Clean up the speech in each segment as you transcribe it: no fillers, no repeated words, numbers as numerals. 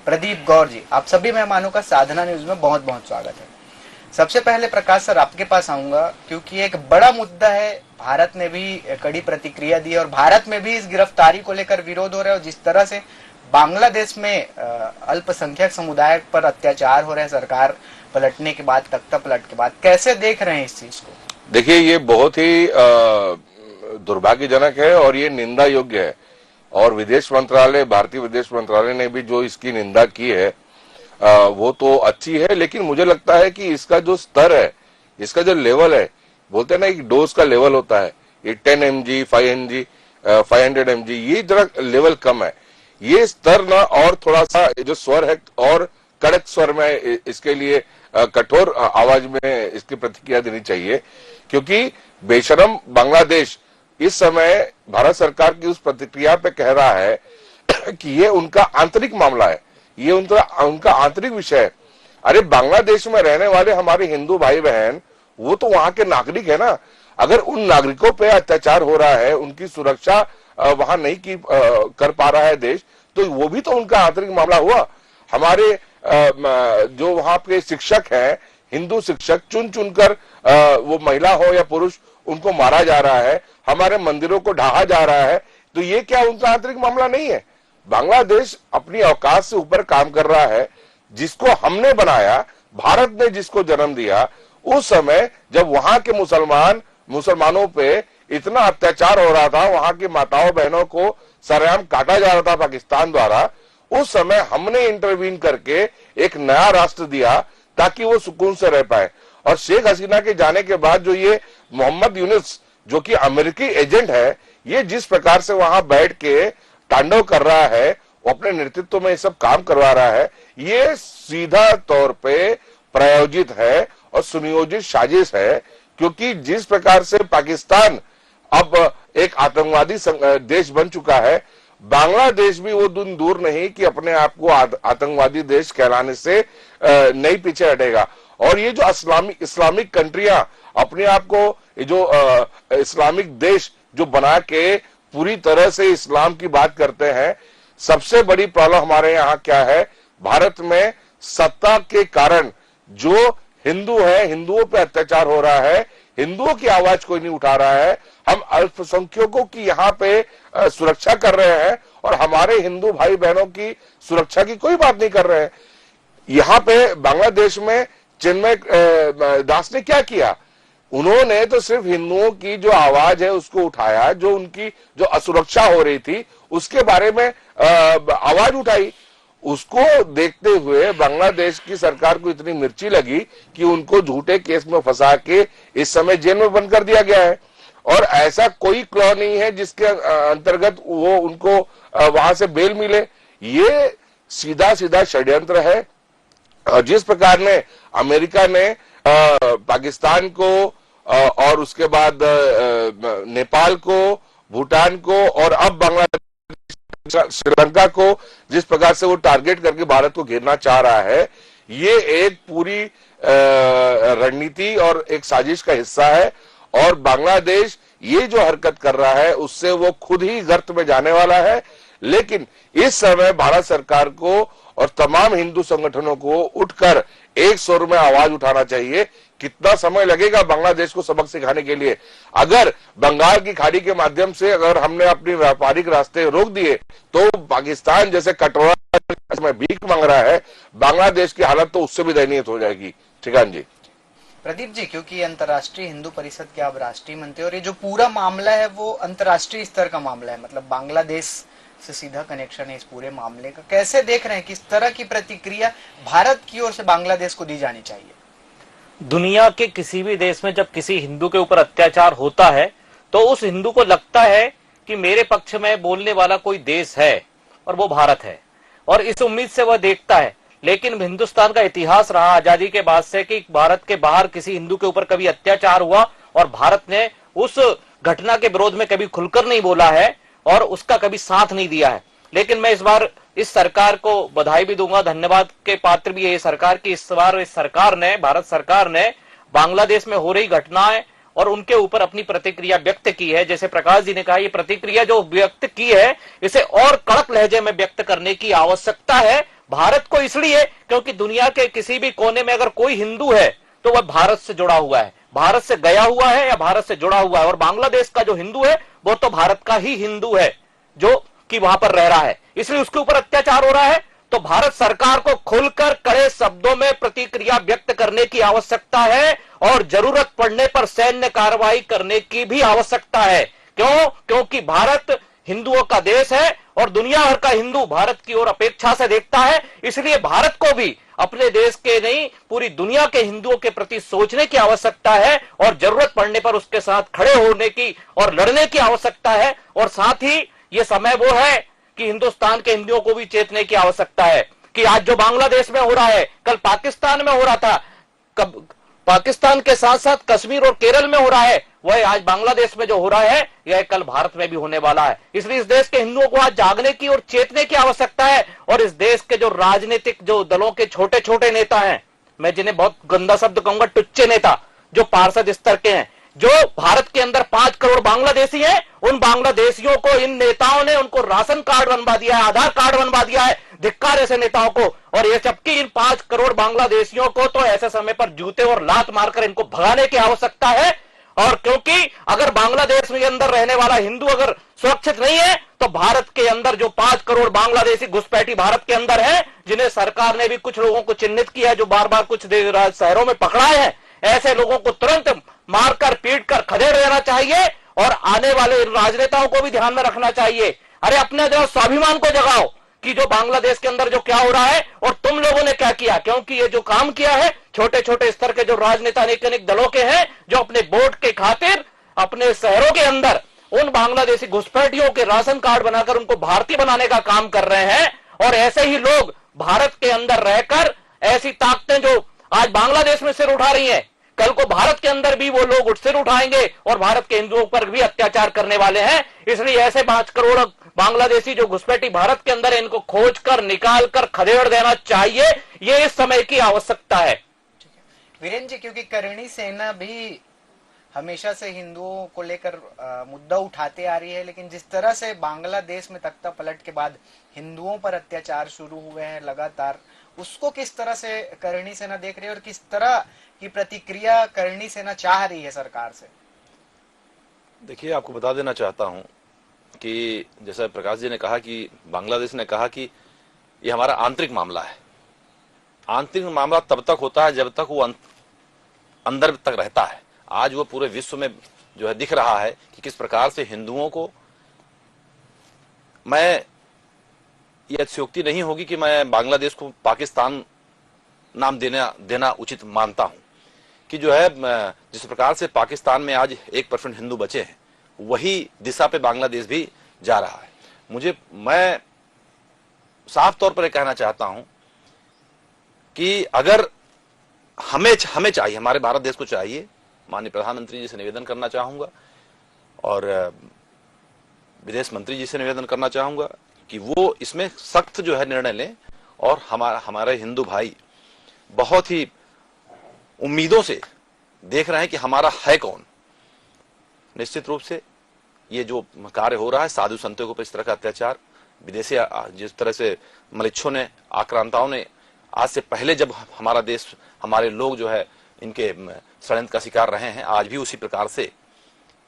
प्रदीप गौर जी, आप सभी मेहमानों का साधना न्यूज में बहुत बहुत स्वागत है। सबसे पहले प्रकाश सर आपके पास आऊंगा, क्योंकि एक बड़ा मुद्दा है। भारत ने भी कड़ी प्रतिक्रिया दी और भारत में भी इस गिरफ्तारी को लेकर विरोध हो रहा है। और जिस तरह से बांग्लादेश में अल्पसंख्यक समुदाय पर अत्याचार हो रहे हैं सरकार पलटने के बाद, तख्ता पलट के बाद, कैसे देख रहे हैं इस चीज को? देखिए, ये बहुत ही दुर्भाग्यजनक है और ये निंदा योग्य है। और विदेश मंत्रालय, भारतीय विदेश मंत्रालय ने भी जो इसकी निंदा की है वो तो अच्छी है, लेकिन मुझे लगता है कि इसका जो स्तर है, इसका जो लेवल है, बोलते हैं ना एक डोज का लेवल होता है, ये 10 mg, 500 mg, ये जरा लेवल कम है। ये स्तर ना और थोड़ा सा जो स्वर है और कड़क स्वर में इसके लिए कठोर आवाज में इसकी प्रतिक्रिया देनी चाहिए, क्योंकि बेशरम बांग्लादेश इस समय भारत सरकार की उस प्रतिक्रिया पे कह रहा है कि ये उनका आंतरिक मामला है, ये उनका आंतरिक विषय है। अरे बांग्लादेश में रहने वाले हमारे हिंदू भाई बहन, वो तो वहां के नागरिक है ना। अगर उन नागरिकों पे अत्याचार हो रहा है, उनकी सुरक्षा वहां नहीं की कर पा रहा है देश, तो वो भी तो उनका आंतरिक मामला हुआ। हमारे जो वहां पे शिक्षक हैं, हिंदू शिक्षक, चुन चुनकर वो महिला हो या पुरुष, उनको मारा जा रहा है, हमारे मंदिरों को ढहा जा रहा है, तो ये क्या उनका आंतरिक मामला नहीं है? बांग्लादेश अपनी औकात से ऊपर काम कर रहा है। जिसको हमने बनाया, भारत ने जिसको जन्म दिया, उस समय जब वहां के मुसलमानों पे इतना अत्याचार हो रहा था, वहां की माताओं बहनों को सरेआम काटा जा रहा था पाकिस्तान द्वारा, उस समय हमने इंटरवीन करके एक नया राष्ट्र दिया ताकि वो सुकून से रह पाए। और शेख हसीना के जाने के बाद जो ये मोहम्मद यूनुस, जो कि अमेरिकी एजेंट है, ये जिस प्रकार से वहां बैठ के तांडव कर रहा है, वो अपने नेतृत्व में ये सब काम करवा रहा है, ये सीधा तौर पे प्रायोजित है और सुनियोजित साजिश है। क्योंकि जिस प्रकार से पाकिस्तान अब एक आतंकवादी देश बन चुका है, बांग्लादेश भी वो दिन दूर नहीं कि अपने आप को आतंकवादी देश कहलाने से नहीं पीछे हटेगा। और ये जो इस्लामिक कंट्रियां अपने आप को जो इस्लामिक देश जो बना के पूरी तरह से इस्लाम की बात करते हैं, सबसे बड़ी प्रॉब्लम हमारे यहाँ क्या है? भारत में सत्ता के कारण जो हिंदू है, हिंदुओं पे अत्याचार हो रहा है, हिंदुओं की आवाज कोई नहीं उठा रहा है। हम अल्पसंख्यकों की यहाँ पे सुरक्षा कर रहे हैं और हमारे हिंदू भाई बहनों की सुरक्षा की कोई बात नहीं कर रहे हैं। यहाँ पे बांग्लादेश में चिन्मय दास ने क्या किया? उन्होंने तो सिर्फ हिंदुओं की जो आवाज है उसको उठाया, जो उनकी जो असुरक्षा हो रही थी उसके बारे में आवाज उठाई। उसको देखते हुए बांग्लादेश की सरकार को इतनी मिर्ची लगी कि उनको झूठे केस में फंसा के इस समय जेल में बंद कर दिया गया है। और ऐसा कोई क्लॉ नहीं है जिसके अंतर्गत वो उनको वहां से बेल मिले। ये सीधा सीधा षड्यंत्र है। जिस प्रकार ने अमेरिका ने पाकिस्तान को और उसके बाद नेपाल को, भूटान को और अब बांग्लादेश, श्रीलंका को जिस प्रकार से वो टारगेट करके भारत को घेरना चाह रहा है, ये एक पूरी रणनीति और एक साजिश का हिस्सा है। और बांग्लादेश ये जो हरकत कर रहा है उससे वो खुद ही गर्त में जाने वाला है। लेकिन इस समय भारत सरकार को और तमाम हिंदू संगठनों को उठकर एक सुर में आवाज उठाना चाहिए। कितना समय लगेगा बांग्लादेश को सबक सिखाने के लिए? अगर बंगाल की खाड़ी के माध्यम से अगर हमने अपनी व्यापारिक रास्ते रोक दिए, तो पाकिस्तान जैसे कटोरा में भीख मांग रहा है, बांग्लादेश की हालत तो उससे भी दयनीय हो जाएगी। ठिकान जी। प्रदीप जी, क्योंकि अंतर्राष्ट्रीय हिंदू परिषद के आप राष्ट्रीय मंत्री, और ये जो पूरा मामला है वो अंतर्राष्ट्रीय स्तर का मामला है, मतलब बांग्लादेश से सीधा कनेक्शन है इस पूरे मामले का। कैसे देख रहे हैं किस तरह की प्रतिक्रिया भारत की ओर से बांग्लादेश को दी जानी चाहिए? दुनिया के किसी भी देश में जब किसी हिंदू के ऊपर अत्याचार होता है तो उस हिंदू को लगता है कि मेरे पक्ष में बोलने वाला कोई देश है और वो भारत है, और इस उम्मीद से वह देखता है। लेकिन हिंदुस्तान का इतिहास रहा आजादी के बाद से कि भारत के बाहर किसी हिंदू के ऊपर कभी अत्याचार हुआ और भारत ने उस घटना के विरोध में कभी खुलकर नहीं बोला है और उसका कभी साथ नहीं दिया है। लेकिन मैं इस बार इस सरकार को बधाई भी दूंगा, धन्यवाद के पात्र भी है ये सरकार की। इस बार इस सरकार ने, भारत सरकार ने बांग्लादेश में हो रही घटनाएं और उनके ऊपर अपनी प्रतिक्रिया व्यक्त की है। जैसे प्रकाश जी ने कहा, ये प्रतिक्रिया जो व्यक्त की है इसे और कड़क लहजे में व्यक्त करने की आवश्यकता है। भारत को इसलिए क्योंकि दुनिया के किसी भी कोने में अगर कोई हिंदू है तो वह भारत से जुड़ा हुआ है, भारत से गया हुआ है या भारत से जुड़ा हुआ है। और बांग्लादेश का जो हिंदू है वो तो भारत का ही हिंदू है जो कि वहां पर रह रहा है, इसलिए उसके ऊपर अत्याचार हो रहा है। तो भारत सरकार को खुलकर कड़े शब्दों में प्रतिक्रिया व्यक्त करने की आवश्यकता है और जरूरत पड़ने पर सैन्य कार्रवाई करने की भी आवश्यकता है। क्यों? क्योंकि भारत हिंदुओं का देश है और दुनिया भर का हिंदू भारत की ओर अपेक्षा से देखता है। इसलिए भारत को भी अपने देश के नहीं पूरी दुनिया के हिंदुओं के प्रति सोचने की आवश्यकता है और जरूरत पड़ने पर उसके साथ खड़े होने की और लड़ने की आवश्यकता है। और साथ ही ये समय वो है कि हिंदुस्तान के हिंदुओं को भी चेतने की आवश्यकता है कि आज जो बांग्लादेश में हो रहा है कल पाकिस्तान में हो रहा था, कब पाकिस्तान के साथ साथ कश्मीर और केरल में हो रहा है, वह आज बांग्लादेश में जो हो रहा है यह कल भारत में भी होने वाला है। इसलिए इस देश के हिंदुओं को आज जागने की और चेतने की आवश्यकता है। और इस देश के जो राजनीतिक जो दलों के छोटे छोटे नेता हैं, मैं जिन्हें बहुत गंदा शब्द कहूंगा, टुच्चे नेता, जो पार्षद स्तर के हैं, जो भारत के अंदर 5 करोड़ बांग्लादेशी हैं, उन बांग्लादेशियों को इन नेताओं ने उनको राशन कार्ड बनवा दिया है, आधार कार्ड बनवा दिया है। धिक्कार ऐसे नेताओं को। और ये जबकि इन 5 करोड़ बांग्लादेशियों को तो ऐसे समय पर जूते और लात मारकर इनको भगाने की आवश्यकता है। और क्योंकि अगर बांग्लादेश में अंदर रहने वाला हिंदू अगर सुरक्षित नहीं है तो भारत के अंदर जो 5 करोड़ बांग्लादेशी घुसपैठी भारत के अंदर है, जिन्हें सरकार ने भी कुछ लोगों को चिन्हित किया है, जो बार बार कुछ शहरों में पकड़ाए हैं, ऐसे लोगों को तुरंत मारकर पीटकर खदेड़ देना चाहिए। और आने वाले राजनेताओं को भी ध्यान में रखना चाहिए। अरे अपने जो स्वाभिमान को जगाओ कि जो बांग्लादेश के अंदर जो क्या हो रहा है और तुम लोगों ने क्या किया। क्योंकि ये जो काम किया है छोटे छोटे स्तर के जो राजनेता अनेक दलों के हैं, जो अपने वोट के खातिर अपने शहरों के अंदर उन बांग्लादेशी घुसपैठियों के राशन कार्ड बनाकर उनको भारतीय बनाने का काम कर रहे हैं। और ऐसे ही लोग भारत के अंदर रहकर ऐसी ताकतें जो आज बांग्लादेश में सिर उठा रही हैं, कल को भारत के अंदर भी वो लोग सिर उठाएंगे और भारत के हिंदुओं पर भी अत्याचार करने वाले हैं। इसलिए ऐसे 5 करोड़ बांग्लादेशी जो घुसपैठी भारत के अंदर है, इनको खोज कर निकाल कर खदेड़ देना चाहिए। ये इस समय की आवश्यकता है। वीरेंद्र जी, क्योंकि करणी सेना भी हमेशा से हिंदुओं को लेकर मुद्दा उठाते आ रही है, लेकिन जिस तरह से बांग्लादेश में तख्ता पलट के बाद हिंदुओं पर अत्याचार शुरू हुए हैं लगातार, उसको किस तरह से करणी सेना देख रही है और किस तरह की प्रतिक्रिया करणी सेना चाह रही है सरकार से? देखिए, आपको बता देना चाहता हूं कि जैसा प्रकाश जी ने कहा कि बांग्लादेश ने कहा कि ये हमारा आंतरिक मामला है। आंतरिक मामला तब तक होता है जब तक वो अंदर तक रहता है। आज वो पूरे विश्व में जो है दिख रहा है कि किस प्रकार से हिंदुओं को, मैं ये अतिशयोक्ति नहीं होगी कि मैं बांग्लादेश को पाकिस्तान नाम देना उचित मानता हूं कि जो है जिस प्रकार से पाकिस्तान में आज 1% हिंदू बचे हैं, वही दिशा पे बांग्लादेश भी जा रहा है। मैं साफ तौर पर कहना चाहता हूं कि अगर हमें चाहिए, हमारे भारत देश को चाहिए, माननीय प्रधानमंत्री जी से निवेदन करना चाहूंगा और विदेश मंत्री जी से निवेदन करना चाहूंगा कि वो इसमें सख्त जो है निर्णय लें। और हमारे हिंदू भाई बहुत ही उम्मीदों से देख रहे हैं कि हमारा है कौन। निश्चित रूप से ये जो कार्य हो रहा है, साधु संतों के ऊपर इस तरह का अत्याचार, विदेशी जिस तरह से मलिच्छों ने, आक्रांताओं ने आज से पहले जब हमारा देश, हमारे लोग जो है इनके षड्यंत्र का शिकार रहे हैं, आज भी उसी प्रकार से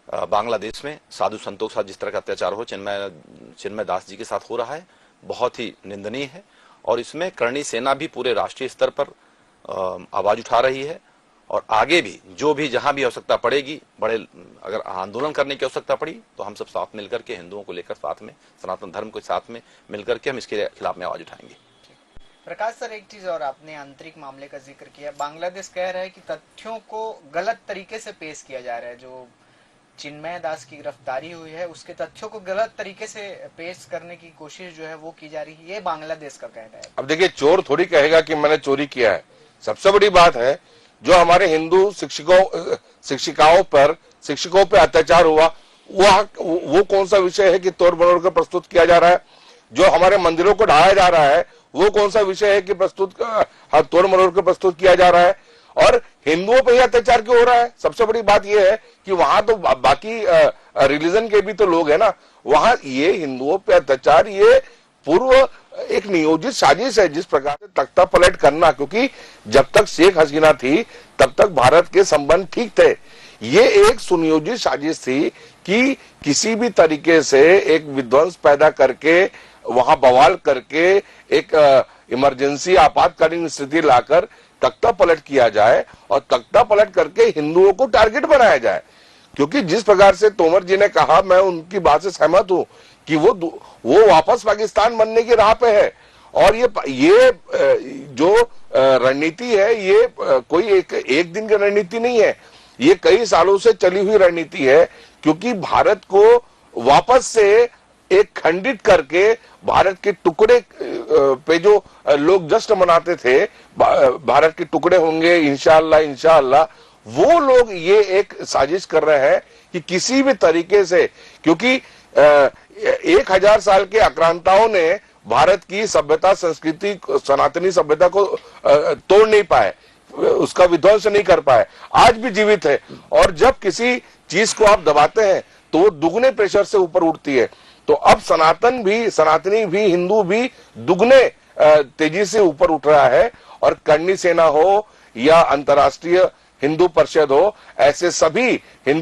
बांग्लादेश में साधु संतों के साथ जिस तरह का अत्याचार हो, चिन्मय दास जी के साथ हो रहा है, बहुत ही निंदनीय है। और इसमें करणी सेना भी पूरे राष्ट्रीय स्तर पर आवाज उठा रही है और आगे भी जो भी जहां भी आवश्यकता पड़ेगी, बड़े अगर आंदोलन करने की आवश्यकता पड़ी तो हम सब साथ मिलकर के, हिंदुओं को लेकर साथ में, सनातन धर्म के साथ में मिलकर के हम इसके खिलाफ में आवाज उठाएंगे। प्रकाश सर, एक चीज और, आपने आंतरिक मामले का जिक्र किया। बांग्लादेश कह रहा है कि तथ्यों को गलत तरीके से पेश किया जा रहा है। जो चिन्मय दास की गिरफ्तारी हुई है उसके तथ्यों को गलत तरीके से पेश करने की कोशिश जो है वो की जा रही है, ये बांग्लादेश का कहना है। अब देखिए, चोर थोड़ी कहेगा कि मैंने चोरी किया है। सबसे बड़ी बात है जो हमारे हिंदू शिक्षिकाओं पे अत्याचार हुआ, वो कौन सा विषय है कि तोड़ मरोड़ कर प्रस्तुत किया जा रहा है? जो हमारे मंदिरों को ढाया जा रहा है वो कौन सा विषय है कि तोड़ मरोड़ कर प्रस्तुत किया जा रहा है? और हिंदुओं पे ही अत्याचार क्यों हो रहा है? सबसे बड़ी बात यह है कि वहां तो बाकी रिलीजन के भी तो लोग हैं ना, वहां ये हिंदुओं पे अत्याचार ये पूर्व एक नियोजित साजिश है जिस प्रकार से तख्ता पलट करना, क्योंकि जब तक शेख हसीना थी तब तक भारत के संबंध ठीक थे। ये एक सुनियोजित साजिश थी कि किसी भी तरीके से एक विध्वंस पैदा करके, वहां बवाल करके, एक इमरजेंसी आपातकालीन स्थिति लाकर तख्ता पलट किया जाए और तख्ता पलट करके हिंदुओं को टारगेट बनाया जाए। क्योंकि जिस प्रकार से तोमर जी ने कहा, मैं उनकी बात से सहमत हूं कि वो वापस पाकिस्तान बनने की राह पे है। और ये जो रणनीति है, ये कोई एक दिन की रणनीति नहीं है, ये कई सालों से चली हुई रणनीति है। क्योंकि भारत को वापस से एक खंडित करके, भारत के टुकड़े पे जो लोग जश्न मनाते थे, भारत के टुकड़े होंगे इंशाअल्लाह इंशाअल्लाह, वो लोग ये एक साजिश कर रहे हैं कि किसी भी तरीके से, क्योंकि 1000 साल के आक्रांताओं ने भारत की सभ्यता, संस्कृति, सनातनी सभ्यता को तोड़ नहीं पाए, उसका विध्वंस नहीं कर पाए, आज भी जीवित है। और जब किसी चीज को आप दबाते हैं तो वो दुगने प्रेशर से ऊपर उठती है। तो अब सनातनी भी, हिंदू भी दुगने तेजी से ऊपर उठ रहा है। और करणी सेना हो या अंतर्राष्ट्रीय हिंदू परिषद हो, ऐसे सभी हिंदू